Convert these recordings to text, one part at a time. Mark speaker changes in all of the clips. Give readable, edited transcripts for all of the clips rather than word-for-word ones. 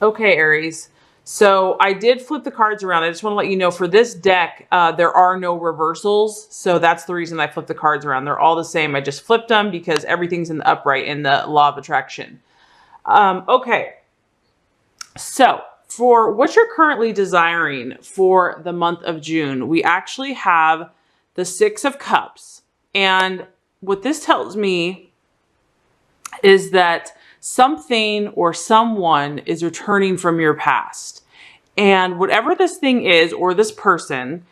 Speaker 1: Okay, Aries. So I did flip the cards around. I just want to let you know for this deck, there are no reversals. So that's the reason I flipped the cards around. They're all the same. I just flipped them because everything's in the upright in the law of attraction. Okay. So for what you're currently desiring for the month of June, we actually have the Six of Cups. And what this tells me is that something or someone is returning from your past. And whatever this thing is, or this person,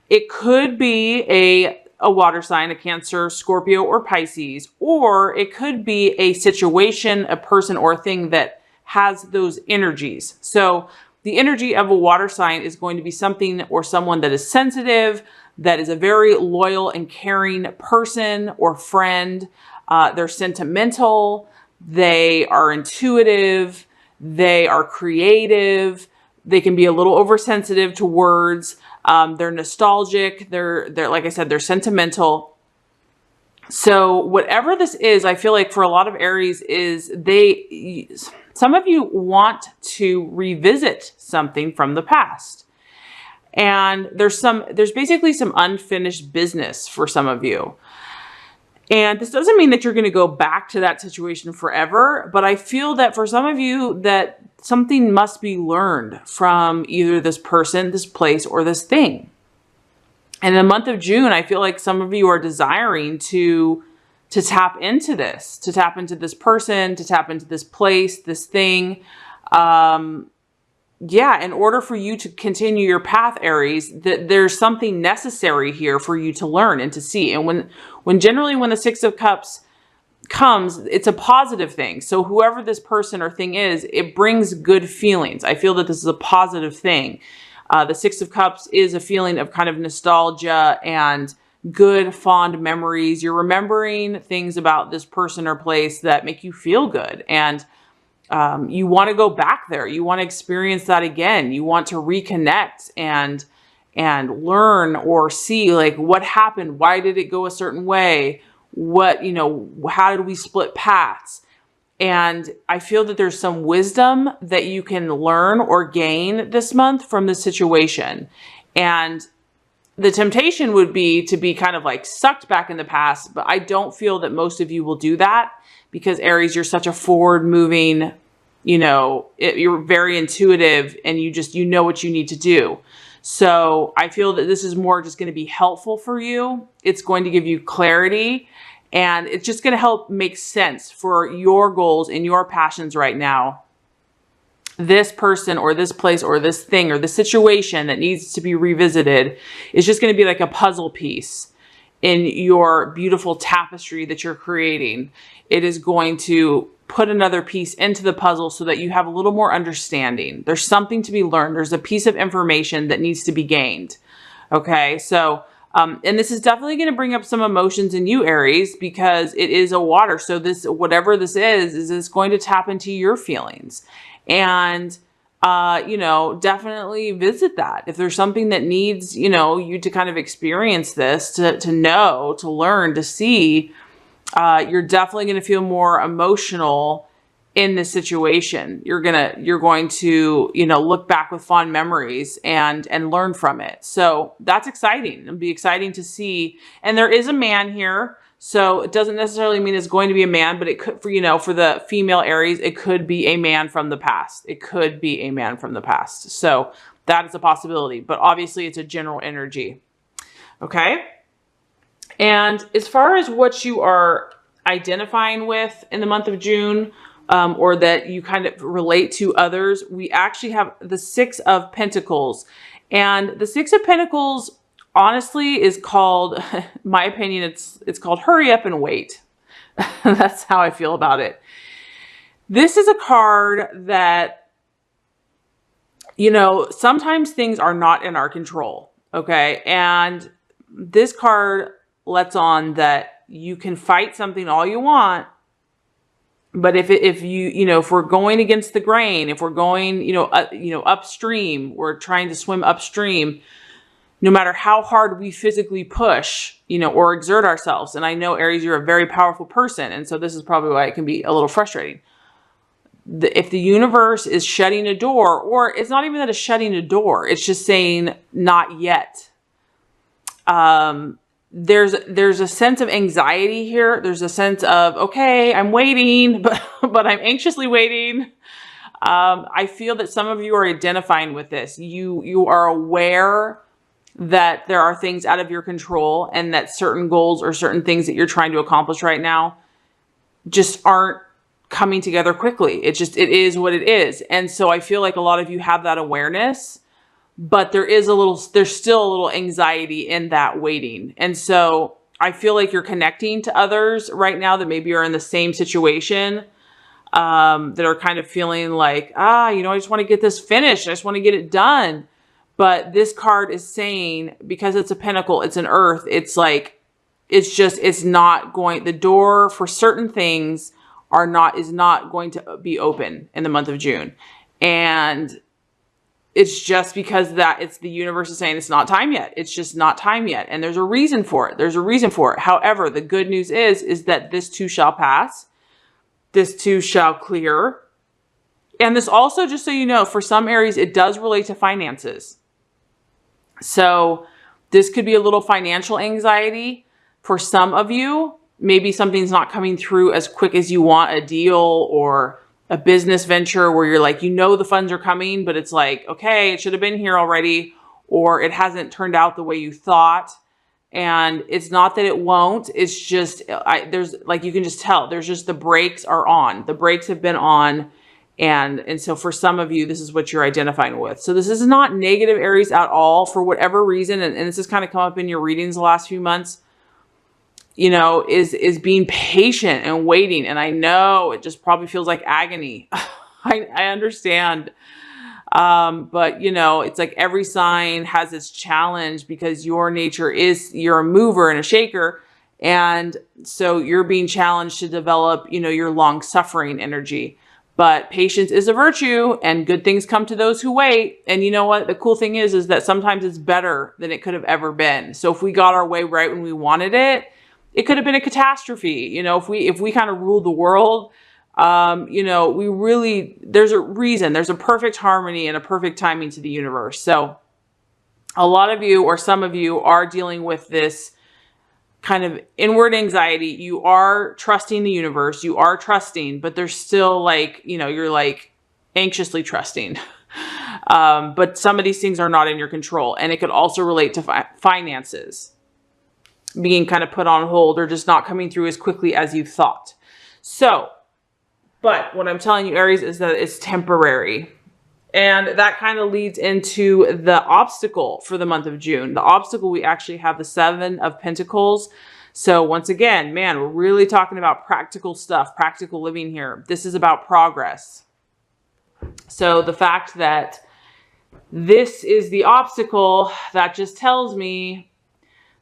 Speaker 1: it could be a water sign, a Cancer, Scorpio, or Pisces, or it could be a situation, a person, or a thing that has those energies. So the energy of a water sign is going to be something or someone that is sensitive, that is a very loyal and caring person or friend. They're sentimental. They are intuitive. They are creative. They can be a little oversensitive to words. They're nostalgic. They're like I said, they're sentimental. So whatever this is, I feel like for a lot of Aries is some of you want to revisit something from the past. And there's basically some unfinished business for some of you. And this doesn't mean that you're going to go back to that situation forever, but I feel that for some of you that something must be learned from either this person, this place, or this thing. And in the month of June, I feel like some of you are desiring to tap into this, to tap into this person, to tap into this place, this thing. Yeah, in order for you to continue your path, Aries, there's something necessary here for you to learn and to see. And generally when the Six of Cups comes, it's a positive thing. So whoever this person or thing is, it brings good feelings. I feel that this is a positive thing. The Six of Cups is a feeling of kind of nostalgia and good, fond memories. You're remembering things about this person or place that make you feel good. And you want to go back there. You want to experience that again. You want to reconnect and learn or see like what happened. Why did it go a certain way? How did we split paths? And I feel that there's some wisdom that you can learn or gain this month from the situation. And the temptation would be to be kind of like sucked back in the past, but I don't feel that most of you will do that because Aries, you're such a forward moving, you're very intuitive and you know what you need to do. So I feel that this is more just going to be helpful for you. It's going to give you clarity and it's just going to help make sense for your goals and your passions right now. This person or this place or this thing or the situation that needs to be revisited is just going to be like a puzzle piece in your beautiful tapestry that you're creating. It is going to put another piece into the puzzle so that you have a little more understanding. There's something to be learned. There's a piece of information that needs to be gained. Okay. So, and this is definitely going to bring up some emotions in you, Aries, because it is a water. So whatever this is going to tap into your feelings and, definitely visit that. If there's something that needs, you to kind of experience this, to know, to learn, to see, you're definitely going to feel more emotional in this situation. You're going to, look back with fond memories and learn from it. So that's exciting. It'll be exciting to see. And there is a man here. So it doesn't necessarily mean it's going to be a man, but it could, for the female Aries, it could be a man from the past. It could be a man from the past. So that is a possibility, but obviously it's a general energy. Okay. And as far as what you are identifying with in the month of June, or that you kind of relate to others, we actually have the Six of Pentacles. And the Six of Pentacles, honestly, is called, in my opinion, it's called hurry up and wait. That's how I feel about it. This is a card that, sometimes things are not in our control. Okay. And this card lets on that you can fight something all you want. But if we're going against the grain, if we're going, upstream, we're trying to swim upstream, no matter how hard we physically push, or exert ourselves. And I know, Aries, you're a very powerful person. And so this is probably why it can be a little frustrating. if the universe is shutting a door, or it's not even that it's shutting a door, it's just saying not yet. There's a sense of anxiety here. There's a sense of, okay, I'm waiting, but I'm anxiously waiting. I feel that some of you are identifying with this. You are aware that there are things out of your control, and that certain goals or certain things that you're trying to accomplish right now just aren't coming together quickly. It is what it is. And so I feel like a lot of you have that awareness, but there's still a little anxiety in that waiting. And so I feel like you're connecting to others right now that maybe are in the same situation, that are kind of feeling like, I just want to get this finished. I just want to get it done. But this card is saying, because it's a pentacle, it's an earth, it's like, it's not going, the door for certain things is not going to be open in the month of June. And it's just because it's the universe is saying it's not time yet. It's just not time yet. And there's a reason for it. There's a reason for it. However, the good news is that this too shall pass. This too shall clear. And this also, just so you know, for some Aries, it does relate to finances. So this could be a little financial anxiety for some of you. Maybe something's not coming through as quick as you want, a deal or a business venture where you're like, the funds are coming, but it's like, okay, it should have been here already, or it hasn't turned out the way you thought. And it's not that it won't, it's just, there's like, you can just tell, there's just, the brakes are on. The brakes have been on. And so for some of you, this is what you're identifying with. So this is not negative Aries at all for whatever reason. And this has kind of come up in your readings the last few months, is being patient and waiting. And I know it just probably feels like agony. I understand. But it's like every sign has its challenge, because your nature you're a mover and a shaker. And so you're being challenged to develop, your long suffering energy. But patience is a virtue, and good things come to those who wait. And you know what? The cool thing is that sometimes it's better than it could have ever been. So if we got our way right when we wanted it, it could have been a catastrophe. If we kind of ruled the world, there's a reason, there's a perfect harmony and a perfect timing to the universe. So a lot of you, or some of you, are dealing with this kind of inward anxiety. You are trusting the universe, you are trusting, but there's still like, you're like anxiously trusting. But some of these things are not in your control. And it could also relate to finances being kind of put on hold, or just not coming through as quickly as you thought. So, but what I'm telling you, Aries, is that it's temporary. And that kind of leads into the obstacle for the month of June. The obstacle, we actually have the 7 of Pentacles. So once again, man, we're really talking about practical stuff, practical living here. This is about progress. So the fact that this is the obstacle, that just tells me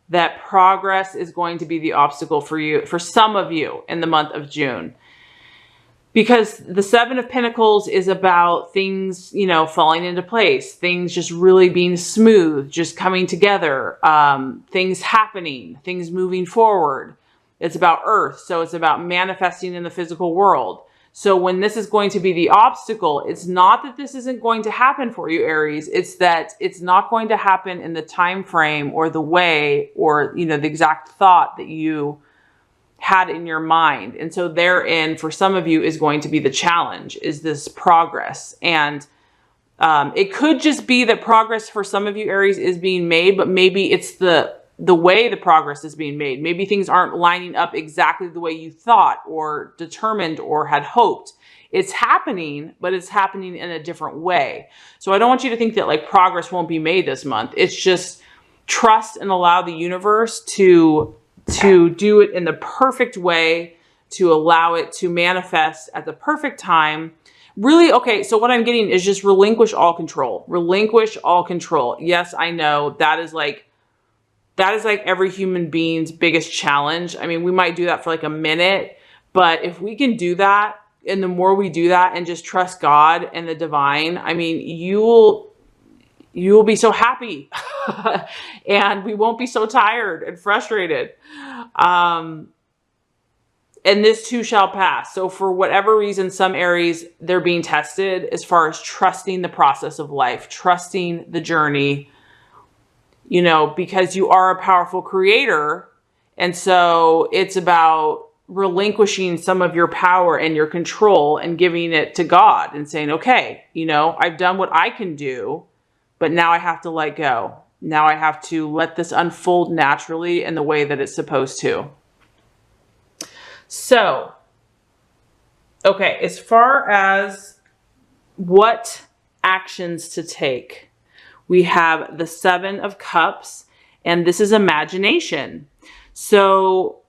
Speaker 1: that progress is going to be the obstacle for you, for some of you, in the month of June. Because the 7 of Pentacles is about things, falling into place, things just really being smooth, just coming together, things happening, things moving forward. It's about earth. So it's about manifesting in the physical world. So when this is going to be the obstacle, it's not that this isn't going to happen for you, Aries. It's that it's not going to happen in the time frame or the way, or, the exact thought that you had in your mind. And so therein, for some of you, is going to be the challenge, is this progress. And it could just be that progress for some of you, Aries, is being made, but maybe it's the way the progress is being made. Maybe things aren't lining up exactly the way you thought or determined or had hoped. It's happening, but it's happening in a different way. So I don't want you to think that like progress won't be made this month. It's just trust and allow the universe to do it in the perfect way, to allow it to manifest at the perfect time. Really, okay, so what I'm getting is just relinquish all control. Relinquish all control. Yes, I know that is like every human being's biggest challenge. I mean, we might do that for like a minute, but if we can do that, and the more we do that and just trust God and the divine, I mean, you will be so happy and we won't be so tired and frustrated. And and this too shall pass. So for whatever reason, some Aries, they're being tested as far as trusting the process of life, trusting the journey, you know, because you are a powerful creator. And so it's about relinquishing some of your power and your control and giving it to God and saying, okay, you know, I've done what I can do, but now I have to let go. Now I have to let this unfold naturally in the way that it's supposed to. So, okay, as far as what actions to take, we have the 7 of Cups, and this is imagination. So,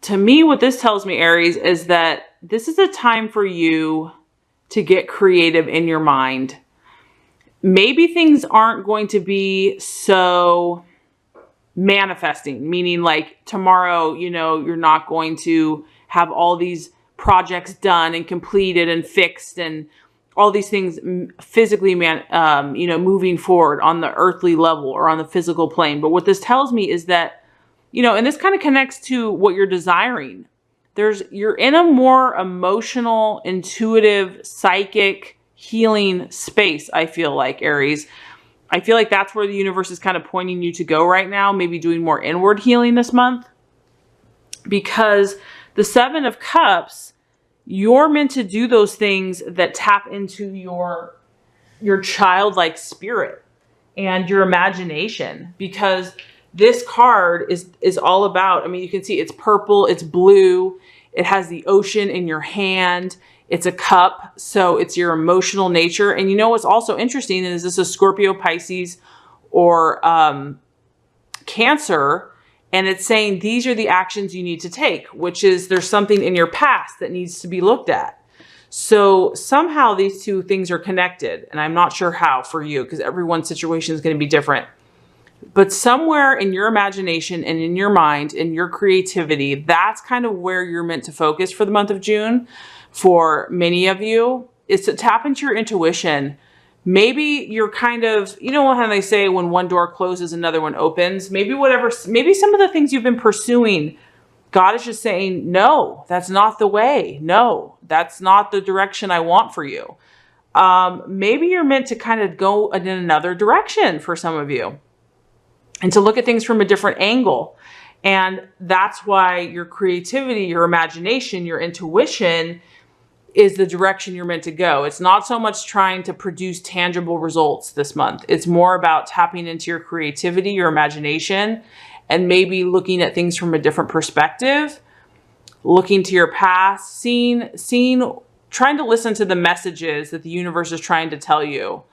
Speaker 1: to me, what this tells me, Aries, is that this is a time for you to get creative in your mind. Maybe things aren't going to be so manifesting, meaning like tomorrow, you know, you're not going to have all these projects done and completed and fixed and all these things physically, you know, moving forward on the earthly level or on the physical plane. But what this tells me is that, you know, and this kind of connects to what you're desiring. You're in a more emotional, intuitive, psychic, healing space, I feel like, Aries. I feel like that's where the universe is kind of pointing you to go right now, maybe doing more inward healing this month. Because the 7 of Cups, you're meant to do those things that tap into your childlike spirit and your imagination. Because this card is all about, I mean, you can see it's purple, it's blue, it has the ocean in your hand. It's a cup, so it's your emotional nature. And you know what's also interesting is this a Scorpio, Pisces, or Cancer, and it's saying these are the actions you need to take, which is there's something in your past that needs to be looked at. So somehow these two things are connected, and I'm not sure how for you because everyone's situation is going to be different. But somewhere in your imagination and in your mind, in your creativity, that's kind of where you're meant to focus for the month of June. For many of you, is to tap into your intuition. Maybe you're kind of, you know how they say when one door closes, another one opens. Maybe some of the things you've been pursuing, God is just saying, no, that's not the way. No, that's not the direction I want for you. Maybe you're meant to kind of go in another direction for some of you and to look at things from a different angle. And that's why your creativity, your imagination, your intuition is the direction you're meant to go. It's not so much trying to produce tangible results this month. It's more about tapping into your creativity, your imagination, and maybe looking at things from a different perspective, looking to your past, trying to listen to the messages that the universe is trying to tell you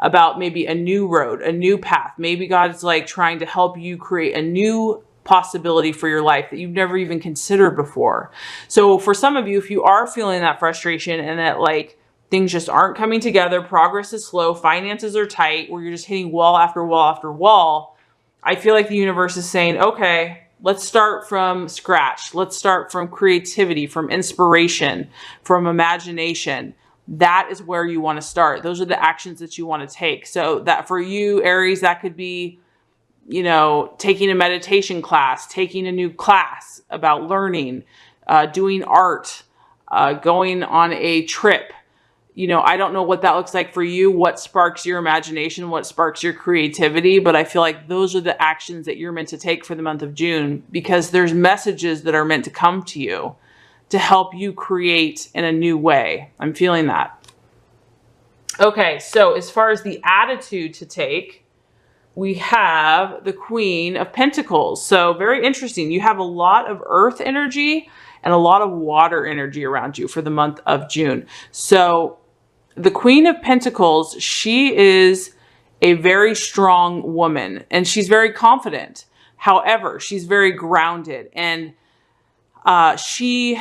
Speaker 1: about maybe a new road, a new path. Maybe God's like trying to help you create a new possibility for your life that you've never even considered before. So for some of you, if you are feeling that frustration and that like things just aren't coming together, progress is slow, finances are tight, where you're just hitting wall after wall after wall, I feel like the universe is saying, okay, let's start from scratch. Let's start from creativity, from inspiration, from imagination. That is where you want to start. Those are the actions that you want to take. So that for you, Aries, that could be, you know, taking a meditation class, taking a new class about learning, doing art, going on a trip. You know, I don't know what that looks like for you, what sparks your imagination, what sparks your creativity, but I feel like those are the actions that you're meant to take for the month of June, because there's messages that are meant to come to you to help you create in a new way. I'm feeling that. Okay, so as far as the attitude to take, we have the Queen of Pentacles. So very interesting. You have a lot of earth energy and a lot of water energy around you for the month of June. So the Queen of Pentacles, she is a very strong woman and she's very confident. However, she's very grounded, and she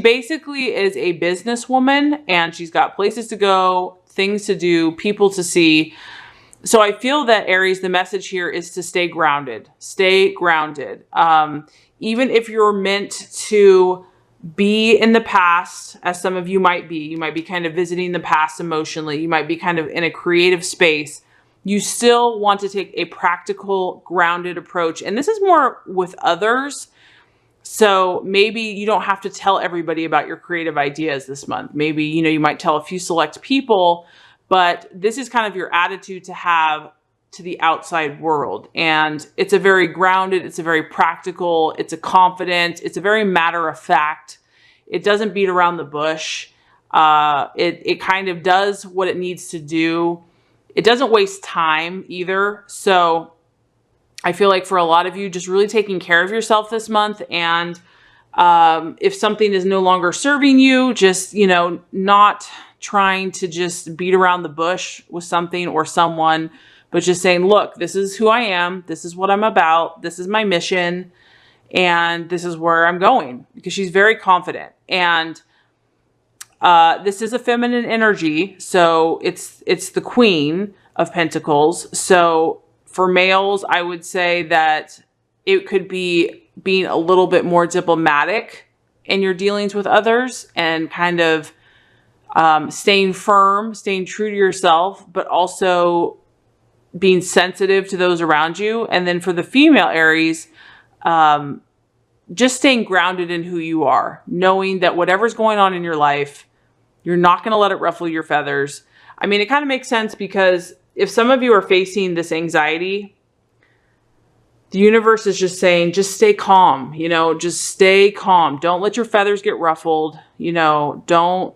Speaker 1: basically is a businesswoman, and she's got places to go, things to do, people to see. So I feel that, Aries, the message here is to stay grounded. Stay grounded. Even if you're meant to be in the past, as some of you might be kind of visiting the past emotionally. You might be kind of in a creative space. You still want to take a practical, grounded approach. And this is more with others. So maybe you don't have to tell everybody about your creative ideas this month. Maybe, you might tell a few select people, but this is kind of your attitude to have to the outside world. And it's a very grounded, it's a very practical, it's a confident, it's a very matter of fact. It doesn't beat around the bush. It kind of does what it needs to do. It doesn't waste time either. So I feel like for a lot of you, just really taking care of yourself this month. And if something is no longer serving you, just, not trying to just beat around the bush with something or someone, but just saying, look, this is who I am. This is what I'm about. This is my mission. And this is where I'm going, because she's very confident. And this is a feminine energy. So it's the Queen of Pentacles. So for males, I would say that it could be being a little bit more diplomatic in your dealings with others and kind of staying firm, staying true to yourself, but also being sensitive to those around you. And then for the female Aries, just staying grounded in who you are, knowing that whatever's going on in your life, you're not going to let it ruffle your feathers. I mean, it kind of makes sense, because if some of you are facing this anxiety, the universe is just saying, just stay calm, just stay calm. Don't let your feathers get ruffled. Don't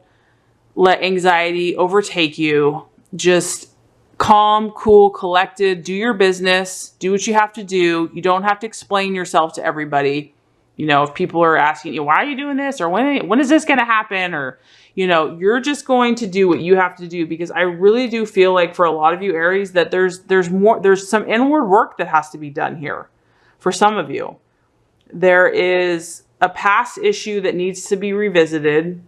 Speaker 1: let anxiety overtake you. Just calm, cool, collected, do your business, do what you have to do. You don't have to explain yourself to everybody. If people are asking you, why are you doing this? Or when is this going to happen? Or, you're just going to do what you have to do, because I really do feel like for a lot of you Aries that there's some inward work that has to be done here. For some of you, there is a past issue that needs to be revisited.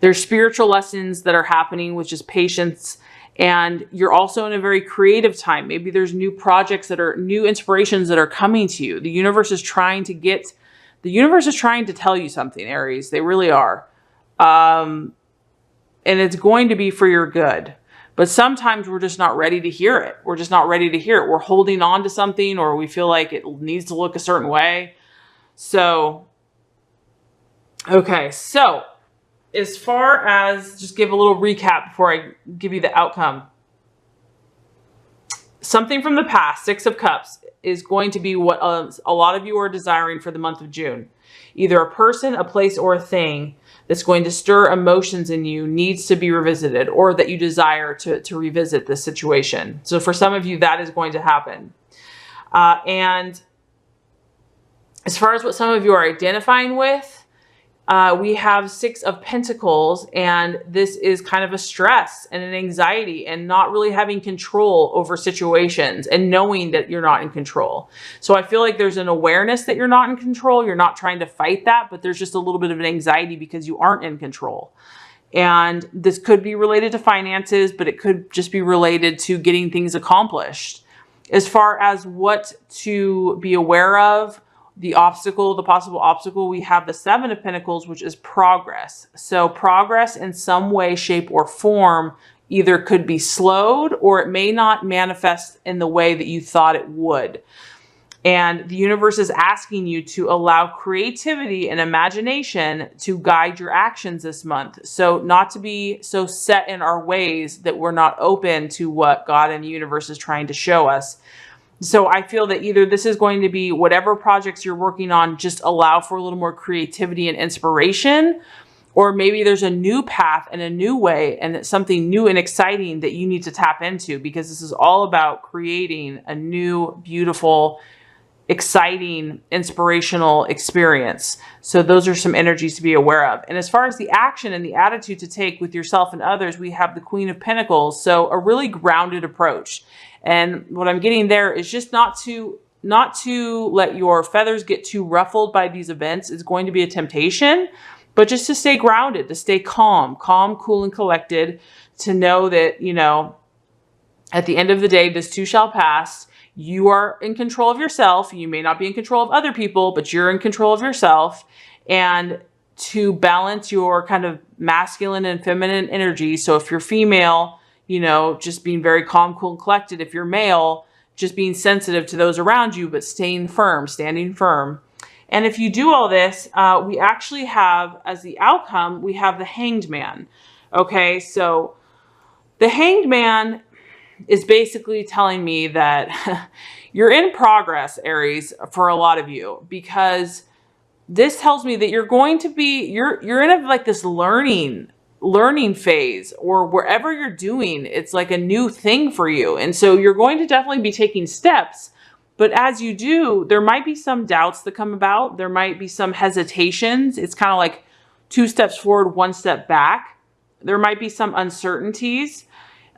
Speaker 1: There's spiritual lessons that are happening, which is patience. And you're also in a very creative time. Maybe there's new projects new inspirations that are coming to you. The universe is trying to tell you something, Aries. They really are. And it's going to be for your good. But sometimes we're just not ready to hear it. We're just not ready to hear it. We're holding on to something, or we feel like it needs to look a certain way. So, okay. So, as far as, just give a little recap before I give you the outcome. Something from the past, Six of Cups, is going to be what a lot of you are desiring for the month of June. Either a person, a place, or a thing that's going to stir emotions in you needs to be revisited, or that you desire to revisit this situation. So for some of you, that is going to happen. And as far as what some of you are identifying with, we have Six of Pentacles, and this is kind of a stress and an anxiety and not really having control over situations and knowing that you're not in control. So I feel like there's an awareness that you're not in control. You're not trying to fight that, but there's just a little bit of an anxiety because you aren't in control. And this could be related to finances, but it could just be related to getting things accomplished. As far as what to be aware of, the possible obstacle, we have the Seven of Pentacles, which is progress. So progress in some way, shape, or form either could be slowed, or it may not manifest in the way that you thought it would. And the universe is asking you to allow creativity and imagination to guide your actions this month. So not to be so set in our ways that we're not open to what God and the universe is trying to show us. So I feel that either this is going to be whatever projects you're working on, just allow for a little more creativity and inspiration, or maybe there's a new path and a new way and it's something new and exciting that you need to tap into, because this is all about creating a new, beautiful, exciting, inspirational experience. So those are some energies to be aware of. And as far as the action and the attitude to take with yourself and others, we have the Queen of Pentacles. So a really grounded approach. And what I'm getting there is just not to let your feathers get too ruffled by these events. It's going to be a temptation, but just to stay grounded, to stay calm, cool, and collected, to know that, at the end of the day, this too shall pass. You are in control of yourself. You may not be in control of other people, but you're in control of yourself. And to balance your kind of masculine and feminine energy. So if you're female, just being very calm, cool, and collected. If you're male, just being sensitive to those around you, but staying firm, standing firm. And if you do all this, we actually have, as the outcome, we have the Hanged Man. Okay, so the Hanged Man is basically telling me that you're in progress, Aries, for a lot of you, because this tells me that you're going to be, you're in like this learning phase, or wherever you're doing, it's like a new thing for you. And so you're going to definitely be taking steps. But as you do, there might be some doubts that come about. There might be some hesitations. It's kind of like 2 steps forward, 1 step back. There might be some uncertainties.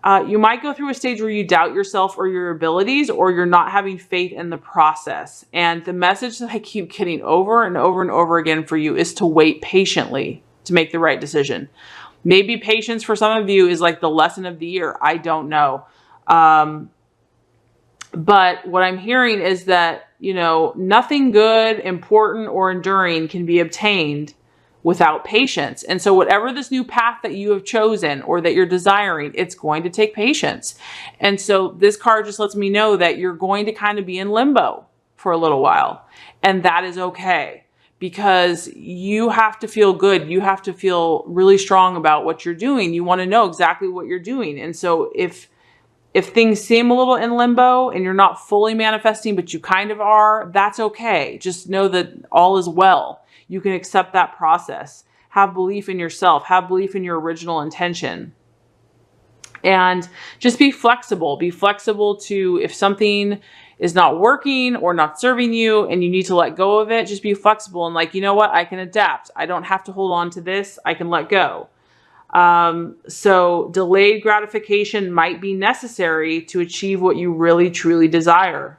Speaker 1: You might go through a stage where you doubt yourself or your abilities, or you're not having faith in the process. And the message that I keep getting over and over and over again for you is to wait patiently to make the right decision. Maybe patience for some of you is like the lesson of the year. I don't know. But what I'm hearing is that, you know, nothing good, important, or enduring can be obtained without patience. And so whatever this new path that you have chosen or that you're desiring, it's going to take patience. And so this card just lets me know that you're going to kind of be in limbo for a little while. And that is okay, because you have to feel good. You have to feel really strong about what you're doing. You want to know exactly what you're doing. And so if things seem a little in limbo and you're not fully manifesting, but you kind of are, that's okay. Just know that all is well. You can accept that process. Have belief in yourself. Have belief in your original intention. And just be flexible. Be flexible to, if something is not working or not serving you and you need to let go of it, just be flexible and like, you know what? I can adapt. I don't have to hold on to this. I can let go. So delayed gratification might be necessary to achieve what you really truly desire.